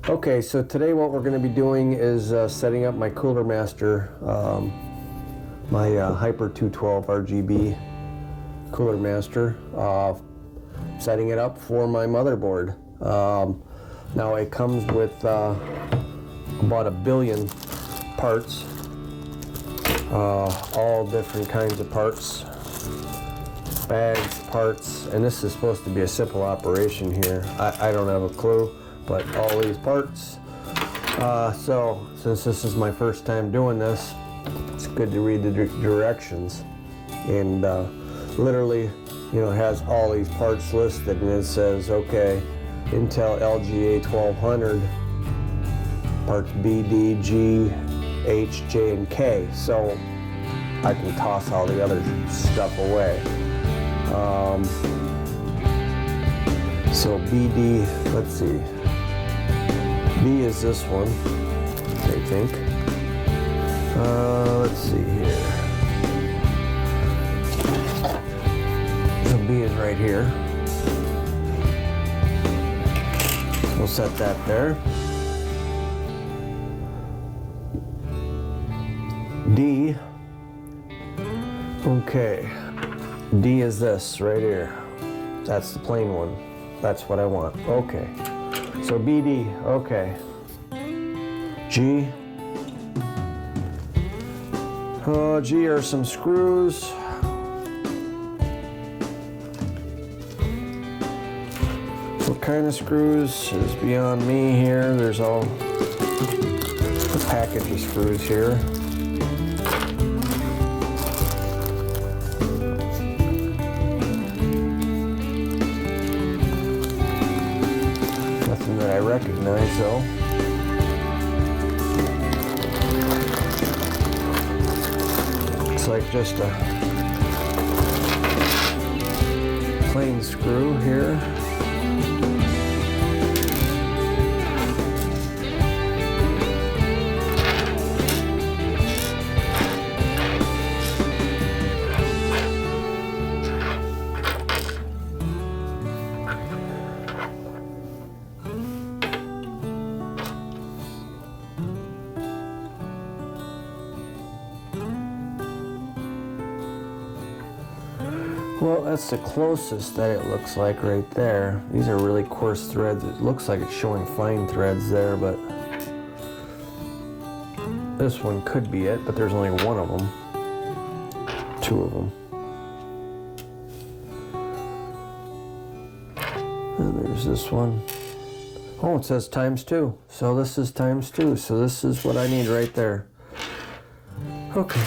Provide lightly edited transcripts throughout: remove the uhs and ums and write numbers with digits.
Okay, so today what we're going to be doing is setting up my CoolerMaster, my Hyper 212 RGB CoolerMaster, setting it up for my motherboard. Now it comes with about 1 billion parts, all different kinds of parts, bags, parts, and this is supposed to be a simple operation here. I don't have a clue, but all these parts. So since this is my first time doing this, it's good to read the directions. And literally, you know, it has all these parts listed, and it says, okay, Intel LGA 1200, parts B, D, G, H, J, and K. So I can toss all the other stuff away. So BD, let's see. B is this one, I think. Let's see here. So B is right here. We'll set that there. D. Okay. D is this right here. That's the plain one. That's what I want. Okay. So BD, okay. G. G are some screws. What kind of screws is beyond me here. There's all the package of screws here. Nothing that I recognize though. It's like just a plain screw here. Well, that's the closest that it looks like right there. These are really coarse threads. It looks like it's showing fine threads there, but this one could be it, but there's only one of them. Two of them. And there's this one. Oh, it says ×2. So this is ×2. So this is what I need right there. Okay.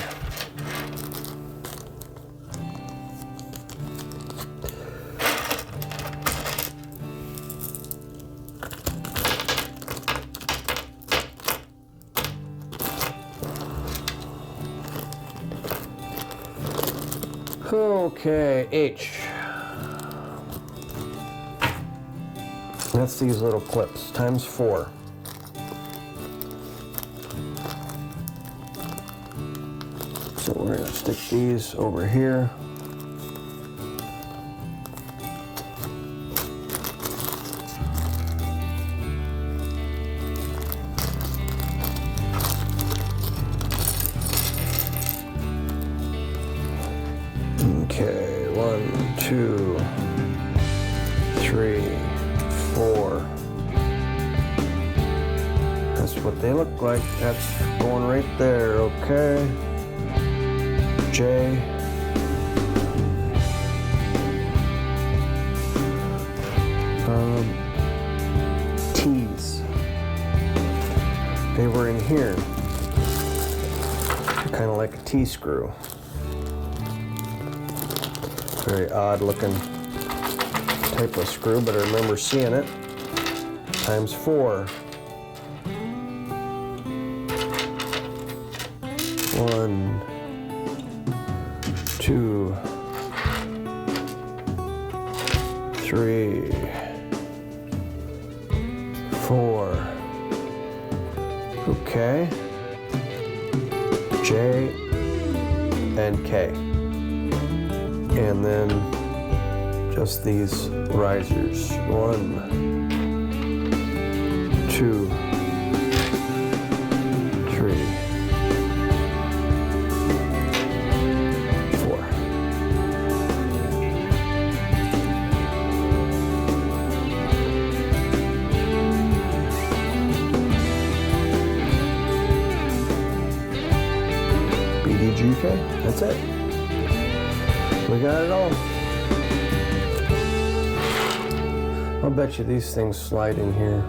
Okay, H. That's these little clips, ×4. So we're going to stick these over here. Okay, 1, 2, 3, 4. That's what they look like. That's going right there, okay. J. T's. They were in here. Kind of like a T-screw. Very odd looking type of screw, but I remember seeing it. ×4. 1, 2, 3, 4. Okay. J and K. And then just these risers. 1, 2, 3, 4. BDGK, that's it. We got it all. I'll bet you these things slide in here.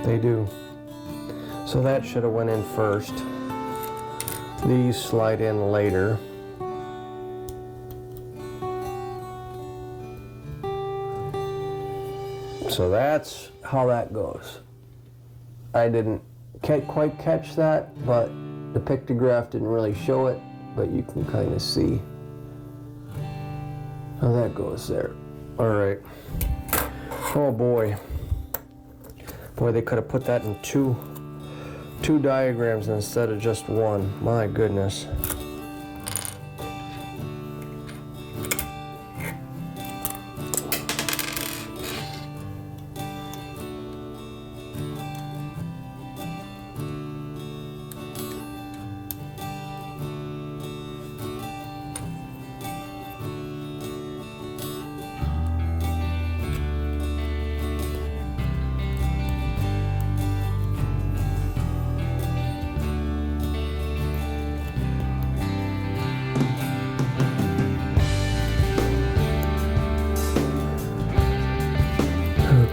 They do. So that should have went in first. These slide in later. So that's how that goes. I didn't quite catch that, but the pictograph didn't really show it, but you can kind of see how that goes there. All right. Oh boy. Boy, they could have put that in two diagrams instead of just one. My goodness.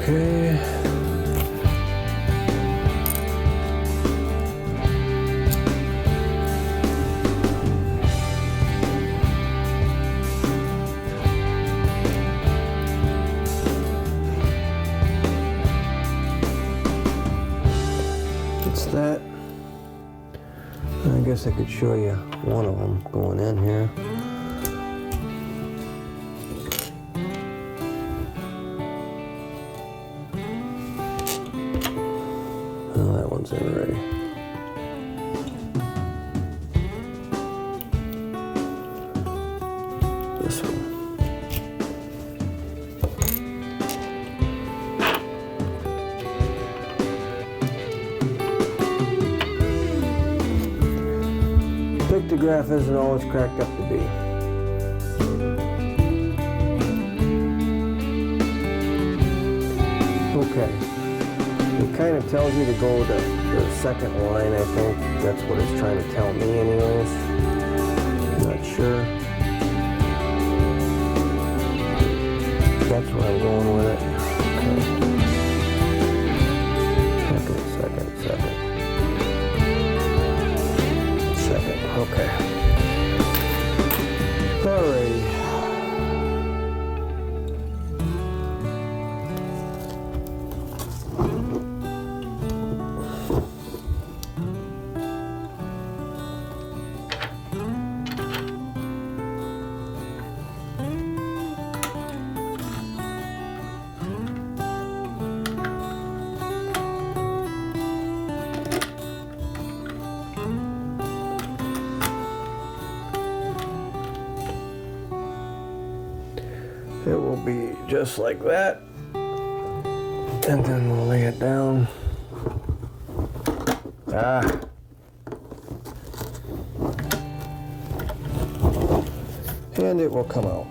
Okay. It's that. I guess I could show you one of them going in here. Oh, that one's in already. This one. Pictograph isn't always cracked up to be. Okay. It kind of tells you to go to the second line, I think. That's what it's trying to tell me anyways. I'm not sure. That's where I'm going with it. Okay. Second. Okay. Alrighty. It will be just like that, and then we'll lay it down. And it will come out.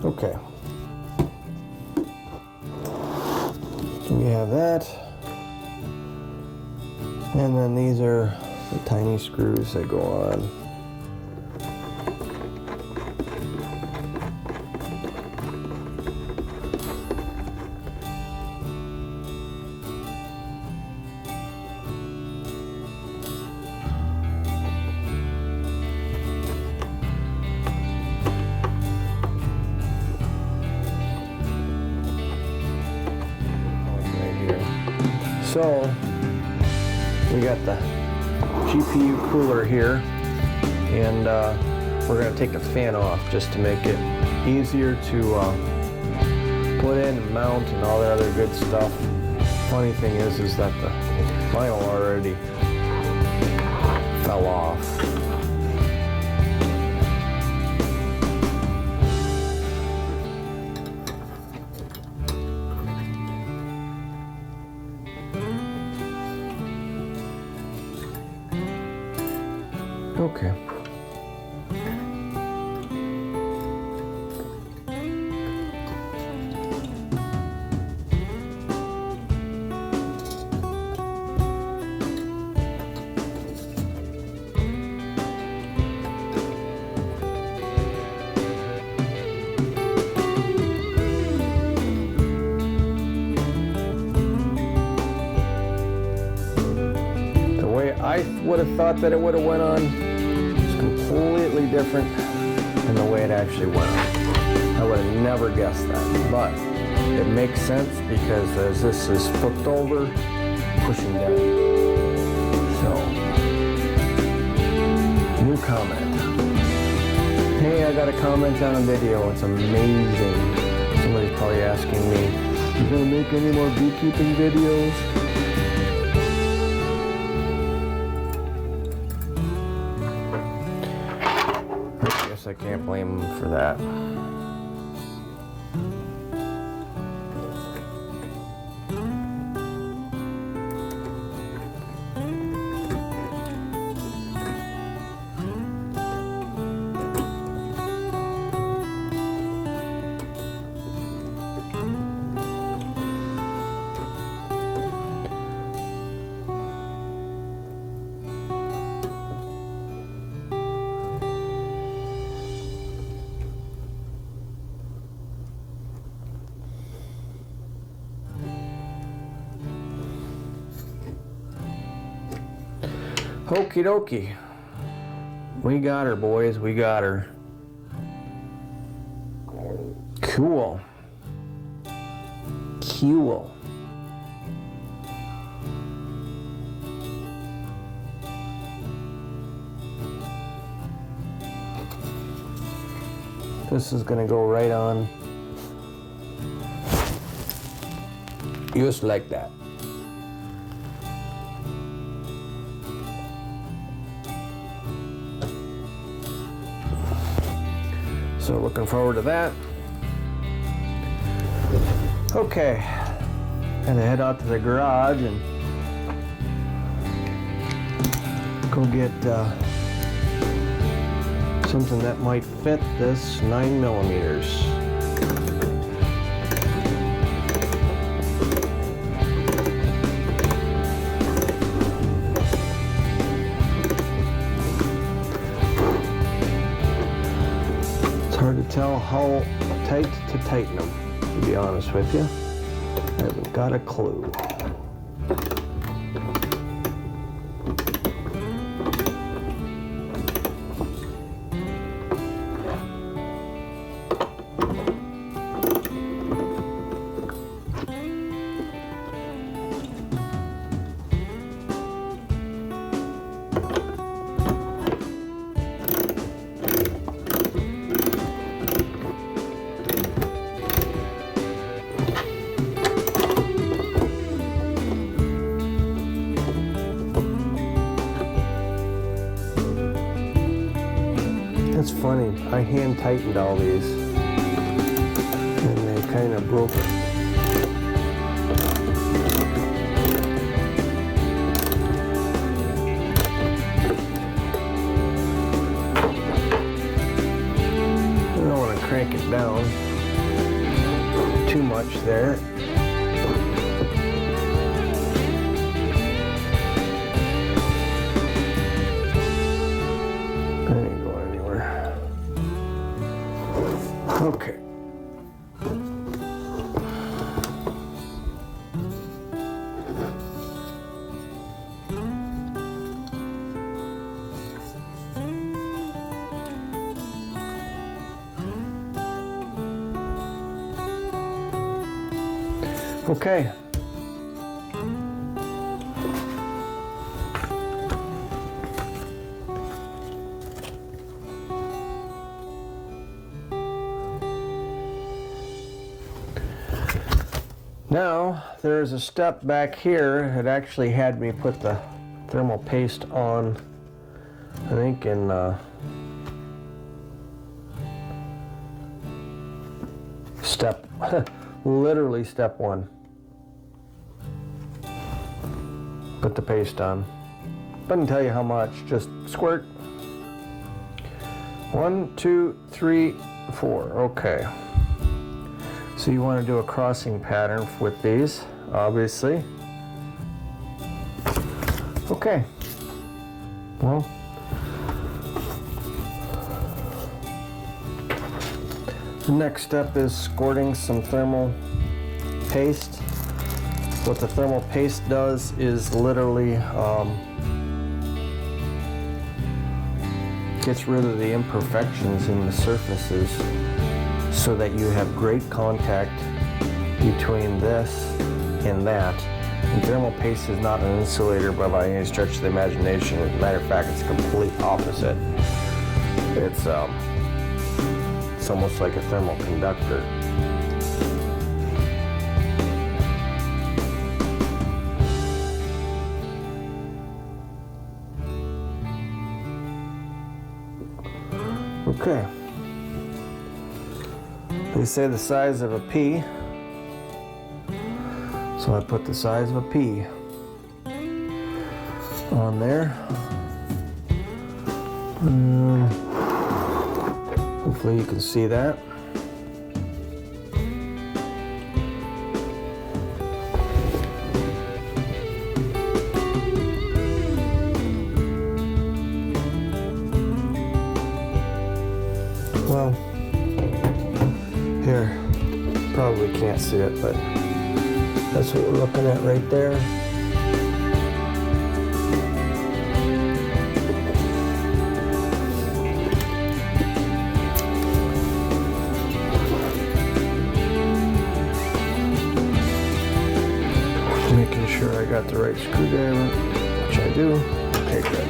Okay. We have that. And then these are the tiny screws that go on. Right here. So we got the GPU cooler here, and we're going to take the fan off just to make it easier to put in and mount and all that other good stuff. Funny thing is that the vinyl already fell off. Okay. The way I would have thought that it would have went on is completely different than the way it actually went on. I would have never guessed that, but it makes sense because as this is flipped over, pushing down. So, new comment. Hey, I got a comment on a video. It's amazing. Somebody's probably asking me, you gonna make any more beekeeping videos? I guess I can't blame them for that. Okie dokie. We got her, boys. We got her. Cool. Cool. This is gonna go right on. Just like that. So looking forward to that. Okay, gonna head out to the garage and go get something that might fit this 9mm. Hard to tell how tight to tighten them, to be honest with you. I haven't got a clue. It's funny, I hand tightened all these and they kind of broke it. I don't want to crank it down too much there. Okay. Okay. Now, there's a step back here. It actually had me put the thermal paste on, I think in step, literally step 1. Put the paste on. Doesn't tell you how much, just squirt. 1, 2, 3, 4, okay. So you want to do a crossing pattern with these, obviously. Okay. Well, the next step is squirting some thermal paste. What the thermal paste does is literally gets rid of the imperfections in the surfaces so that you have great contact between this and that. And thermal paste is not an insulator by any stretch of the imagination. As a matter of fact, it's the complete opposite. It's almost like a thermal conductor. Okay. They say the size of a pea, so I put the size of a pea on there. Hopefully you can see that. Well, here, probably can't see it, but that's what we're looking at right there. Making sure I got the right screwdriver, which I do. Okay, good.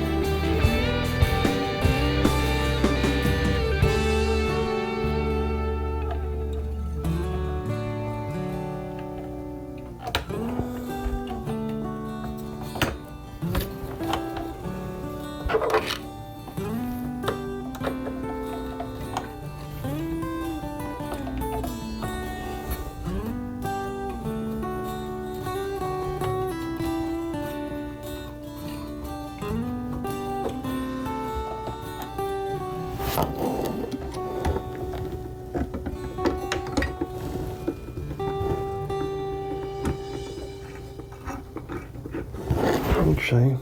Actually,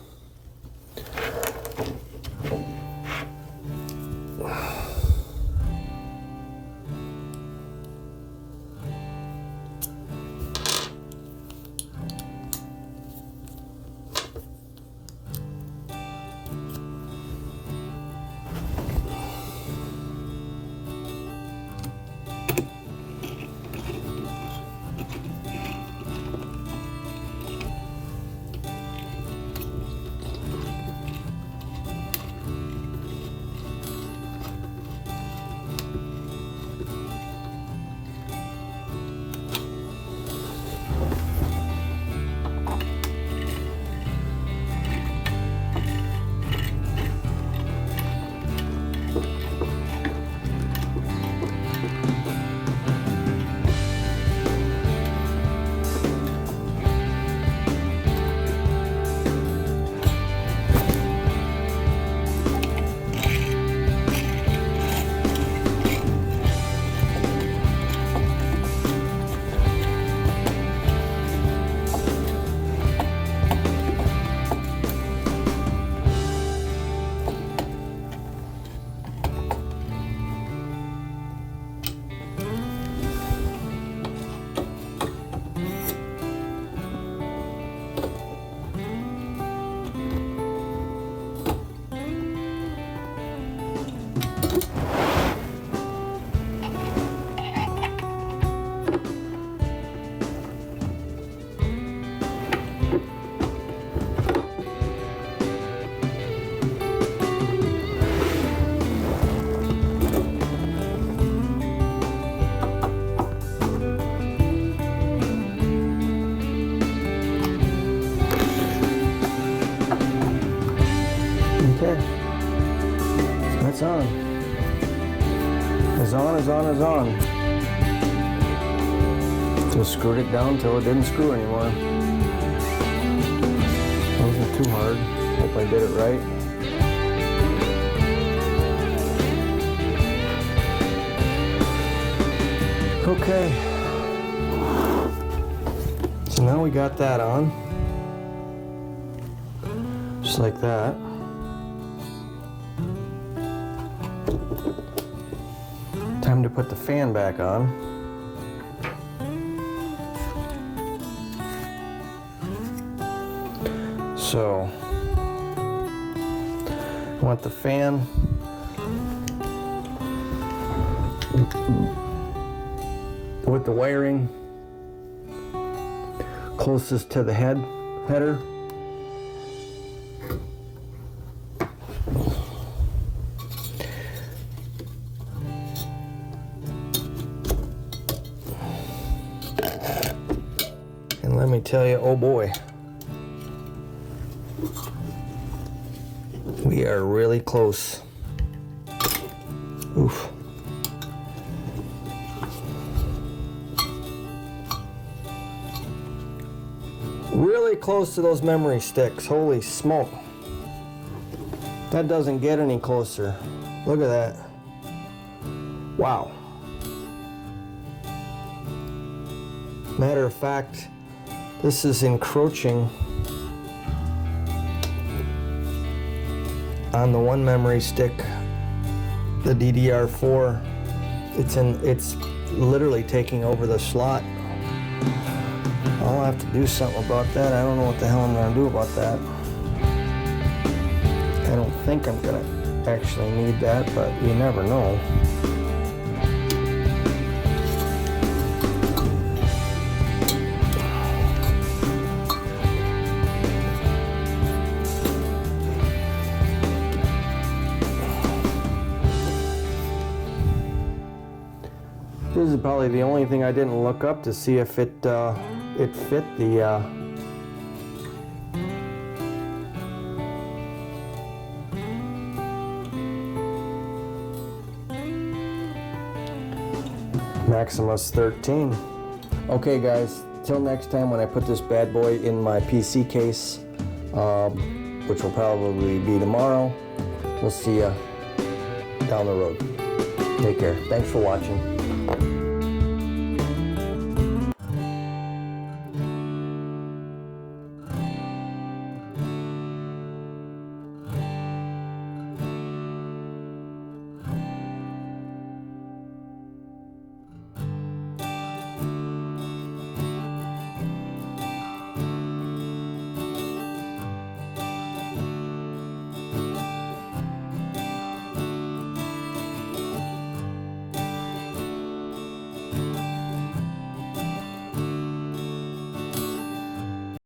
is on is on. Just screwed it down till it didn't screw anymore. Wasn't too hard. Hope I did it right. Okay. So now we got that on. Just like that. Time to put the fan back on. So, I want the fan with the wiring closest to the header. And let me tell you, oh boy, we are really close. Oof. Really close to those memory sticks. Holy smoke. That doesn't get any closer. Look at that. Wow. Matter of fact, this is encroaching on the one memory stick, the DDR4. It's literally taking over the slot. I'll have to do something about that. I don't know what the hell I'm going to do about that. I don't think I'm going to actually need that, but you never know. This is probably the only thing I didn't look up to see if it fit the Maximus XIII. Okay guys, till next time when I put this bad boy in my PC case, which will probably be tomorrow. We'll see ya down the road. Take care. Thanks for watching.